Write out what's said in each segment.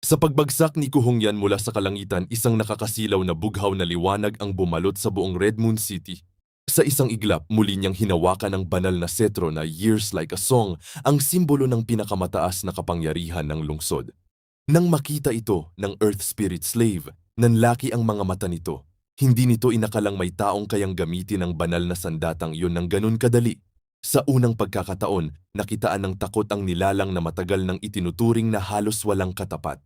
Sa pagbagsak ni Kuhongyan mula sa kalangitan, isang nakakasilaw na bughaw na liwanag ang bumalot sa buong Red Moon City. Sa isang iglap, muli niyang hinawakan ang banal na setro na Years Like a Song, ang simbolo ng pinakamataas na kapangyarihan ng lungsod. Nang makita ito ng Earth Spirit Slave, nanlaki ang mga mata nito. Hindi nito inakalang may taong kayang gamitin ang banal na sandatang iyon ng ganun kadali. Sa unang pagkakataon, nakitaan ng takot ang nilalang na matagal nang itinuturing na halos walang katapat.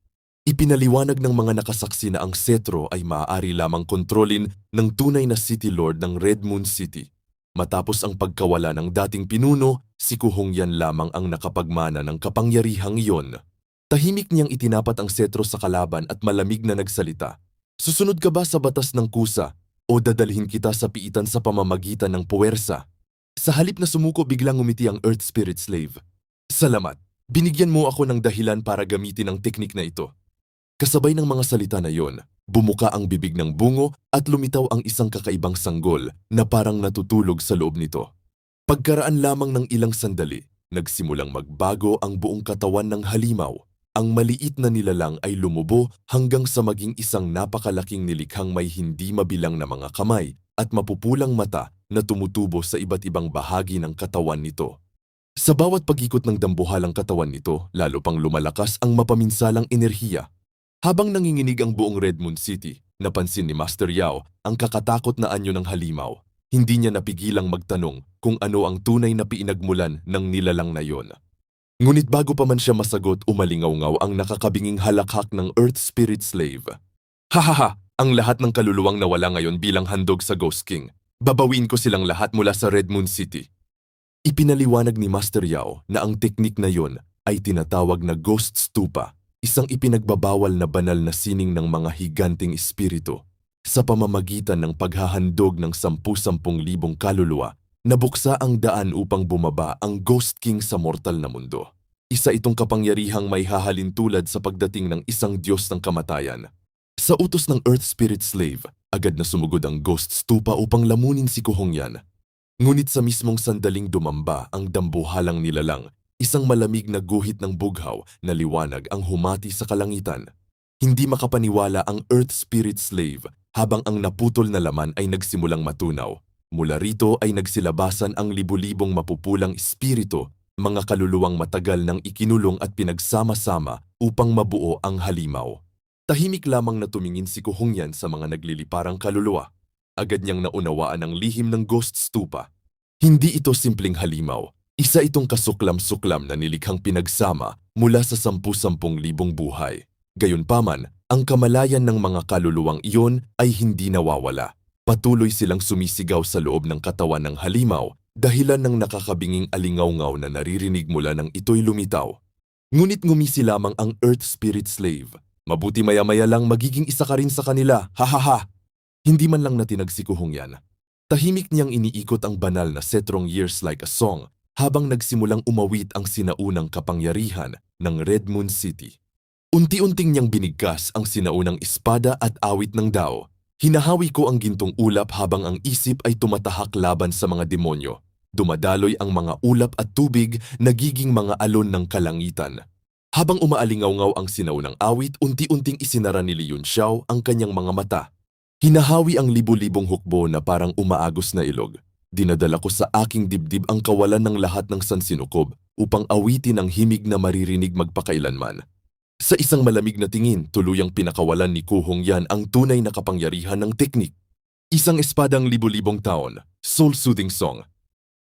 Ipinaliwanag ng mga nakasaksi na ang setro ay maaari lamang kontrolin ng tunay na City Lord ng Red Moon City. Matapos ang pagkawala ng dating pinuno, si Kuhongyan lamang ang nakapagmana ng kapangyarihang iyon. Tahimik niyang itinapat ang setro sa kalaban at malamig na nagsalita. Susunod ka ba sa batas ng kusa o dadalhin kita sa piitan sa pamamagitan ng puwersa? Sa halip na sumuko, biglang umiti ang Earth Spirit Slave. Salamat. Binigyan mo ako ng dahilan para gamitin ang teknik na ito. Kasabay ng mga salita na iyon, bumuka ang bibig ng bungo at lumitaw ang isang kakaibang sanggol na parang natutulog sa loob nito. Pagkaraan lamang ng ilang sandali, nagsimulang magbago ang buong katawan ng halimaw. Ang maliit na nilalang ay lumubo hanggang sa maging isang napakalaking nilikhang may hindi mabilang na mga kamay at mapupulang mata na tumutubo sa iba't ibang bahagi ng katawan nito. Sa bawat pag-ikot ng dambuhalang katawan nito, lalo pang lumalakas ang mapaminsalang enerhiya. Habang nanginginig ang buong Red Moon City, napansin ni Master Yao ang kakatakot na anyo ng halimaw. Hindi niya napigilang magtanong kung ano ang tunay na pinagmulan ng nilalang na yon. Ngunit bago pa man siya masagot, umalingaw-ngaw ang nakakabinging halakhak ng Earth Spirit Slave. Hahaha! Ang lahat ng kaluluwang nawala ngayon bilang handog sa Ghost King. Babawin ko silang lahat mula sa Red Moon City. Ipinaliwanag ni Master Yao na ang teknik na yon ay tinatawag na Ghost Stupa, isang ipinagbabawal na banal na sining ng mga higanting espiritu. Sa pamamagitan ng paghahandog ng 10,000 kaluluwa, nabuksa ang daan upang bumaba ang Ghost King sa mortal na mundo. Isa itong kapangyarihang may hahalintulad sa pagdating ng isang Diyos ng kamatayan. Sa utos ng Earth Spirit Slave, agad na sumugod ang Ghost Stupa upang lamunin si Kuhongyan. Ngunit sa mismong sandaling dumamba ang dambuhalang nilalang, isang malamig na guhit ng bughaw na liwanag ang humati sa kalangitan. Hindi makapaniwala ang Earth Spirit Slave habang ang naputol na laman ay nagsimulang matunaw. Mula rito ay nagsilabasan ang libu-libong mapupulang espiritu, mga kaluluwang matagal nang ikinulong at pinagsama-sama upang mabuo ang halimaw. Tahimik lamang na tumingin si Kuhongyan sa mga nagliliparang kaluluwa. Agad niyang naunawaan ang lihim ng Ghost Stupa. Hindi ito simpleng halimaw. Isa itong kasuklam-suklam na nilikhang pinagsama mula sa 10,000 buhay. Gayunpaman, ang kamalayan ng mga kaluluwang iyon ay hindi nawawala. Patuloy silang sumisigaw sa loob ng katawan ng halimaw, dahilan ng nakakabinging alingaw-ngaw na naririnig mula nang ito'y lumitaw. Ngunit ngumisi lamang ang Earth Spirit Slave. Mabuti maya-maya lang magiging isa ka rin sa kanila, hahaha! Hindi man lang natinag si Kuhongyan. Tahimik niyang iniikot ang banal na setrong Years Like a Song habang nagsimulang umawit ang sinaunang kapangyarihan ng Red Moon City. Unti-unting niyang binigkas ang sinaunang espada at awit ng Dao. Hinahawi ko ang gintong ulap habang ang isip ay tumatahak laban sa mga demonyo. Dumadaloy ang mga ulap at tubig, nagiging mga alon ng kalangitan. Habang umaalingaw-ngaw ang sinaunang awit, unti-unting isinara ni Li Yunxiao ang kanyang mga mata. Hinahawi ang libu-libong hukbo na parang umaagos na ilog. Dinadala ko sa aking dibdib ang kawalan ng lahat ng sansinukob upang awitin ang himig na maririnig magpakailanman. Sa isang malamig na tingin, tuluyang pinakawalan ni Kuhongyan ang tunay na kapangyarihan ng teknik. Isang espadang libu-libong taon, soul-soothing song.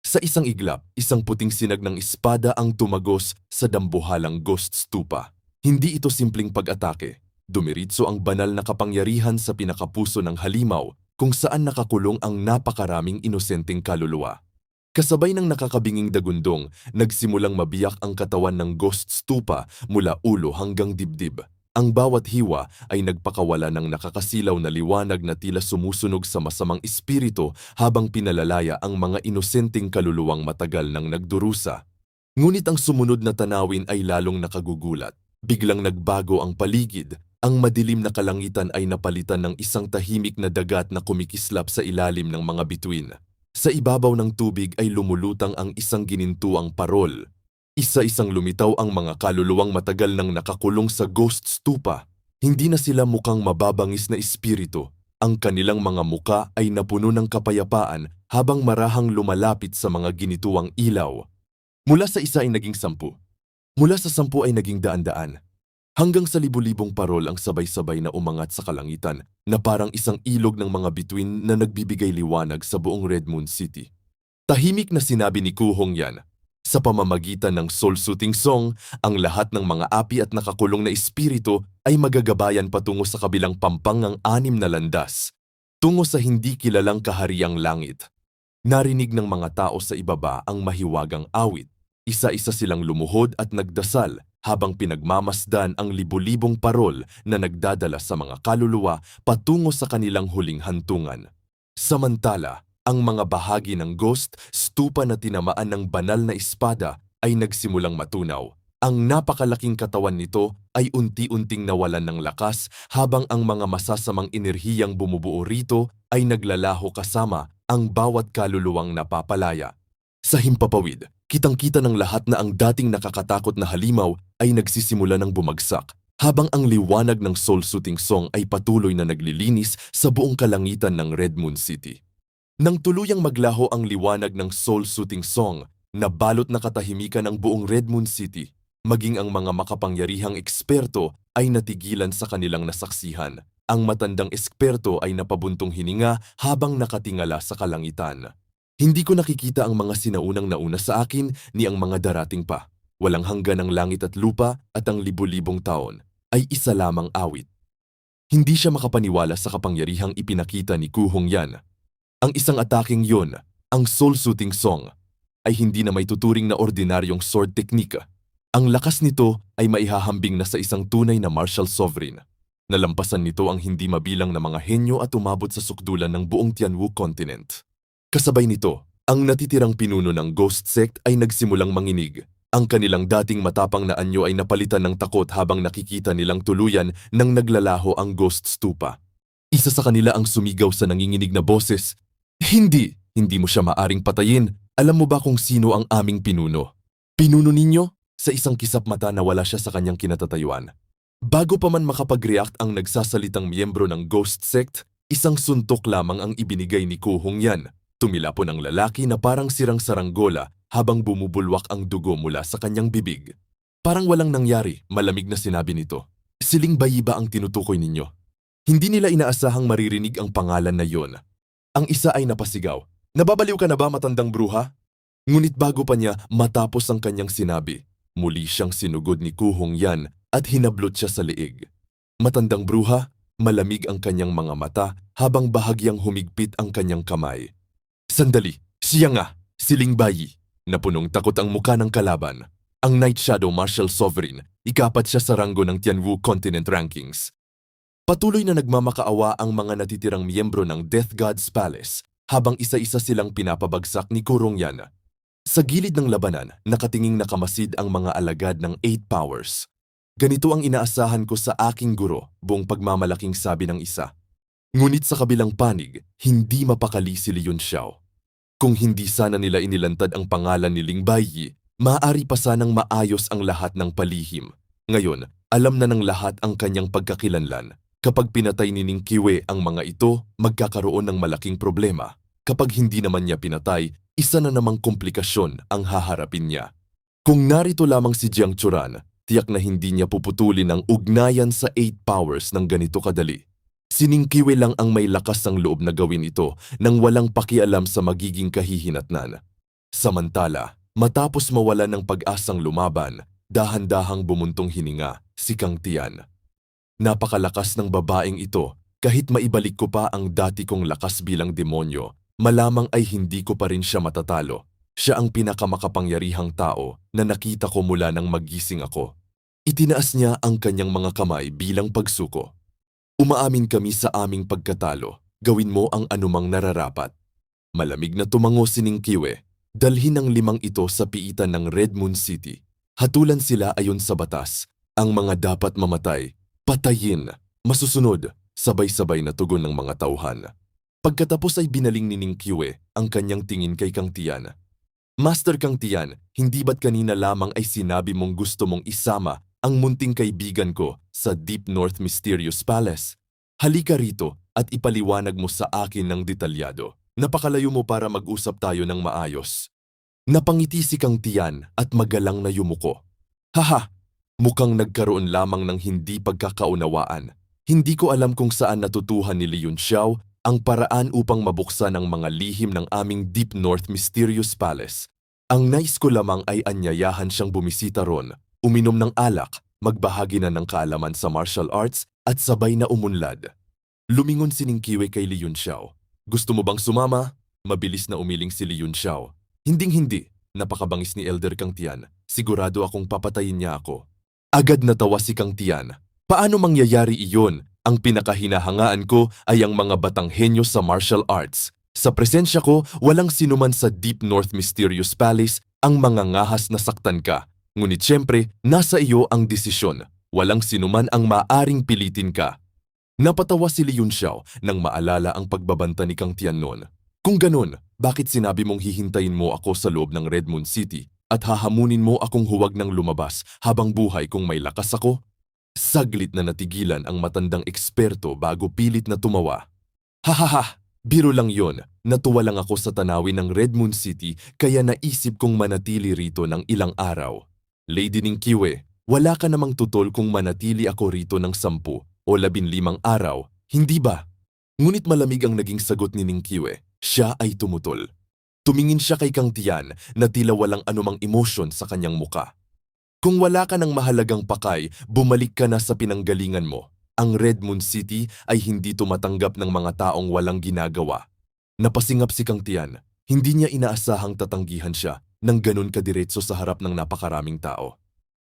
Sa isang iglap, isang puting sinag ng espada ang tumagos sa dambuhalang Ghost Stupa. Hindi ito simpleng pag-atake. Dumiritso ang banal na kapangyarihan sa pinakapuso ng halimaw kung saan nakakulong ang napakaraming inosenteng kaluluwa. Kasabay ng nakakabinging dagundong, nagsimulang mabiyak ang katawan ng Ghost Stupa mula ulo hanggang dibdib. Ang bawat hiwa ay nagpakawala ng nakakasilaw na liwanag na tila sumusunog sa masamang espiritu habang pinalalaya ang mga inosenteng kaluluwang matagal nang nagdurusa. Ngunit ang sumunod na tanawin ay lalong nakagugulat. Biglang nagbago ang paligid. Ang madilim na kalangitan ay napalitan ng isang tahimik na dagat na kumikislap sa ilalim ng mga bituin. Sa ibabaw ng tubig ay lumulutang ang isang ginintuang parol. Isa-isang lumitaw ang mga kaluluwang matagal nang nakakulong sa ghost stupa. Hindi na sila mukhang mababangis na espiritu. Ang kanilang mga muka ay napuno ng kapayapaan habang marahang lumalapit sa mga ginituang ilaw. Mula sa isa ay naging 10. Mula sa 10 ay naging daan-daan. Hanggang sa libu-libong parol ang sabay-sabay na umangat sa kalangitan na parang isang ilog ng mga bituin na nagbibigay liwanag sa buong Red Moon City. Tahimik na sinabi ni Kuhong yan. Sa pamamagitan ng soul-soothing song, ang lahat ng mga api at nakakulong na espiritu ay magagabayan patungo sa kabilang pampang ng 6 na landas, tungo sa hindi kilalang kahariang langit. Narinig ng mga tao sa ibaba ang mahiwagang awit. Isa-isa silang lumuhod at nagdasal habang pinagmamasdan ang libu-libong parol na nagdadala sa mga kaluluwa patungo sa kanilang huling hantungan. Samantala, ang mga bahagi ng ghost stupa na tinamaan ng banal na espada ay nagsimulang matunaw. Ang napakalaking katawan nito ay unti-unting nawalan ng lakas habang ang mga masasamang enerhiyang bumubuo rito ay naglalaho kasama ang bawat kaluluwang napapalaya. Sa himpapawid, kitang-kita ng lahat na ang dating nakakatakot na halimaw ay nagsisimula ng bumagsak, habang ang liwanag ng soul-soothing song ay patuloy na naglilinis sa buong kalangitan ng Red Moon City. Nang tuluyang maglaho ang liwanag ng soul-soothing song, nabalot na katahimikan ang buong Red Moon City, maging ang mga makapangyarihang eksperto ay natigilan sa kanilang nasaksihan. Ang matandang eksperto ay napabuntong hininga habang nakatingala sa kalangitan. Hindi ko nakikita ang mga sinaunang nauna sa akin ni ang mga darating pa. Walang hanggan ang langit at lupa at ang libu-libong taon ay isa lamang awit. Hindi siya makapaniwala sa kapangyarihang ipinakita ni Kuhong yan. Ang isang ataking yon, ang soul-soothing song, ay hindi na may tuturing na ordinaryong sword technique. Ang lakas nito ay maihahambing na sa isang tunay na martial sovereign. Nalampasan nito ang hindi mabilang na mga henyo at umabot sa sukdulan ng buong Tianwu continent. Kasabay nito, ang natitirang pinuno ng ghost sect ay nagsimulang manginig. Ang kanilang dating matapang na anyo ay napalitan ng takot habang nakikita nilang tuluyan nang naglalaho ang ghost stupa. Isa sa kanila ang sumigaw sa nanginginig na boses, Hindi mo siya maaring patayin. Alam mo ba kung sino ang aming pinuno? Pinuno ninyo? Sa isang kisap mata nawala siya sa kanyang kinatatayuan. Bago pa man makapag-react ang nagsasalitang miyembro ng ghost sect, isang suntok lamang ang ibinigay ni Kuhong yan. Tumilapon ang lalaki na parang sirang saranggola habang bumubulwak ang dugo mula sa kanyang bibig. Parang walang nangyari, malamig na sinabi nito. Siling bayi ba ang tinutukoy ninyo? Hindi nila inaasahang maririnig ang pangalan na yon. Ang isa ay napasigaw, Nababaliw ka na ba, matandang bruha? Ngunit bago pa niya matapos ang kanyang sinabi, muli siyang sinugod ni Kuhong yan at hinablot siya sa liig. Matandang bruha, malamig ang kanyang mga mata habang bahagyang humigpit ang kanyang kamay. Sandali, siya nga, siling bayi. Napunong takot ang muka ng kalaban. Ang Night Shadow Martial Sovereign, ikapat siya sa ranggo ng Tianwu Continent Rankings. Patuloy na nagmamakaawa ang mga natitirang miyembro ng Death God's Palace habang isa-isa silang pinapabagsak ni Kurong Yan. Sa gilid ng labanan, nakatinging nakamasid ang mga alagad ng 8 powers. Ganito ang inaasahan ko sa aking guro, buong pagmamalaking sabi ng isa. Ngunit sa kabilang panig, hindi mapakali si Leon Xiao. Kung hindi sana nila inilantad ang pangalan ni Ling Baiyi, maaari pa sanang maayos ang lahat ng palihim. Ngayon, alam na ng lahat ang kanyang pagkakilanlan. Kapag pinatay ni Ning Qiwei ang mga ito, magkakaroon ng malaking problema. Kapag hindi naman niya pinatay, isa na namang komplikasyon ang haharapin niya. Kung narito lamang si Jiang Churan, tiyak na hindi niya puputulin ang ugnayan sa 8 powers ng ganito kadali. Si Ning Qiwei lang ang may lakas ng loob na gawin ito nang walang pakialam sa magiging kahihinatnan. Samantala, matapos mawala ng pag-asang lumaban, dahan-dahang bumuntong hininga si Kang Tian. Napakalakas ng babaeng ito, kahit maibalik ko pa ang dati kong lakas bilang demonyo, malamang ay hindi ko pa rin siya matatalo. Siya ang pinakamakapangyarihang tao na nakita ko mula nang magising ako. Itinaas niya ang kanyang mga kamay bilang pagsuko. Umaamin kami sa aming pagkatalo, gawin mo ang anumang nararapat. Malamig na tumango si Ning Qiwei, dalhin ang 5 ito sa piitan ng Red Moon City. Hatulan sila ayon sa batas, ang mga dapat mamatay. Patayin, masusunod, sabay-sabay na tugon ng mga tauhan. Pagkatapos ay binaling ni Ning Qiwei ang kanyang tingin kay Kang Tian. Master Kang Tian, hindi ba't kanina lamang ay sinabi mong gusto mong isama ang munting kaibigan ko sa Deep North Mysterious Palace? Halika rito at ipaliwanag mo sa akin ng detalyado. Napakalayo mo para mag-usap tayo ng maayos. Napangiti si Kang Tian at magalang na yumuko. Haha, mukhang nagkaroon lamang ng hindi pagkakaunawaan. Hindi ko alam kung saan natutuhan ni Li Yunxiao ang paraan upang mabuksan ang mga lihim ng aming Deep North Mysterious Palace. Ang nais ko lamang ay anyayahan siyang bumisita ron, uminom ng alak, magbahagi na ng kaalaman sa martial arts at sabay na umunlad. Lumingon si Ning Qiwei kay Li Yunxiao. Gusto mo bang sumama? Mabilis na umiling si Li Yunxiao. Hinding-hindi, napakabangis ni Elder Kang Tian. Sigurado akong papatayin niya ako. Agad natawa si Kang Tian. Paano mangyayari iyon? Ang pinakahinahangaan ko ay ang mga batang henyo sa martial arts. Sa presensya ko, walang sinuman sa Deep North Mysterious Palace ang mga ngahas na saktan ka. Ngunit siyempre, nasa iyo ang desisyon. Walang sinuman ang maaring pilitin ka. Napatawa si Li Yunxiao nang maalala ang pagbabanta ni Kang Tian noon. Kung ganun, bakit sinabi mong hihintayin mo ako sa loob ng Red Moon City at hahamunin mo akong huwag nang lumabas habang buhay kung may lakas ako? Saglit na natigilan ang matandang eksperto bago pilit na tumawa. Hahaha, biro lang yon. Natuwa lang ako sa tanawin ng Red Moon City kaya naisip kong manatili rito ng ilang araw. Lady Ning Qiwei, wala ka namang tutol kung manatili ako rito ng 10 o 15 araw, hindi ba? Ngunit malamig ang naging sagot ni Ning Qiwei. Siya ay tumutol. Tumingin siya kay Kang Tian na tila walang anumang emosyon sa kanyang muka. Kung wala ka ng mahalagang pakay, bumalik ka na sa pinanggalingan mo. Ang Red Moon City ay hindi tumatanggap ng mga taong walang ginagawa. Napasingap si Kang Tian. Hindi niya inaasahang tatanggihan siya ng ganun kadiretso sa harap ng napakaraming tao.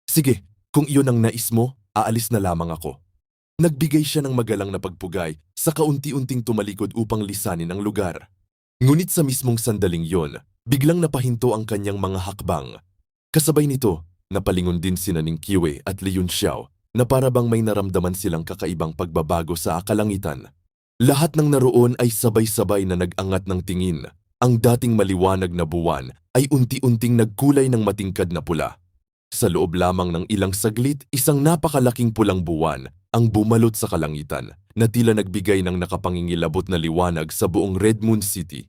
Sige, kung iyon ang nais mo, aalis na lamang ako. Nagbigay siya ng magalang na pagpugay sa kaunti-unting tumalikod upang lisanin ang lugar. Ngunit sa mismong sandaling yon, biglang napahinto ang kanyang mga hakbang. Kasabay nito, napalingon din sina Ning Qiwei at Li Yunxiao na para bang may naramdaman silang kakaibang pagbabago sa kalangitan. Lahat ng naroon ay sabay-sabay na nag-angat ng tingin. Ang dating maliwanag na buwan ay unti-unting nagkulay ng matingkad na pula. Sa loob lamang ng ilang saglit, isang napakalaking pulang buwan ang bumalot sa kalangitan na tila nagbigay ng nakapangingilabot na liwanag sa buong Red Moon City.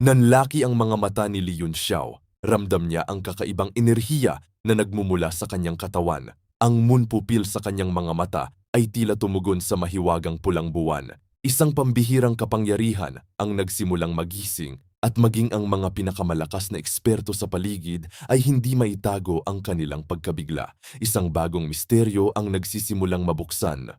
Nanlaki ang mga mata ni Li Yunxiao. Ramdam niya ang kakaibang enerhiya na nagmumula sa kanyang katawan. Ang moon pupil sa kanyang mga mata ay tila tumugon sa mahiwagang pulang buwan. Isang pambihirang kapangyarihan ang nagsimulang magising at maging ang mga pinakamalakas na eksperto sa paligid ay hindi maitago ang kanilang pagkabigla. Isang bagong misteryo ang nagsisimulang mabuksan.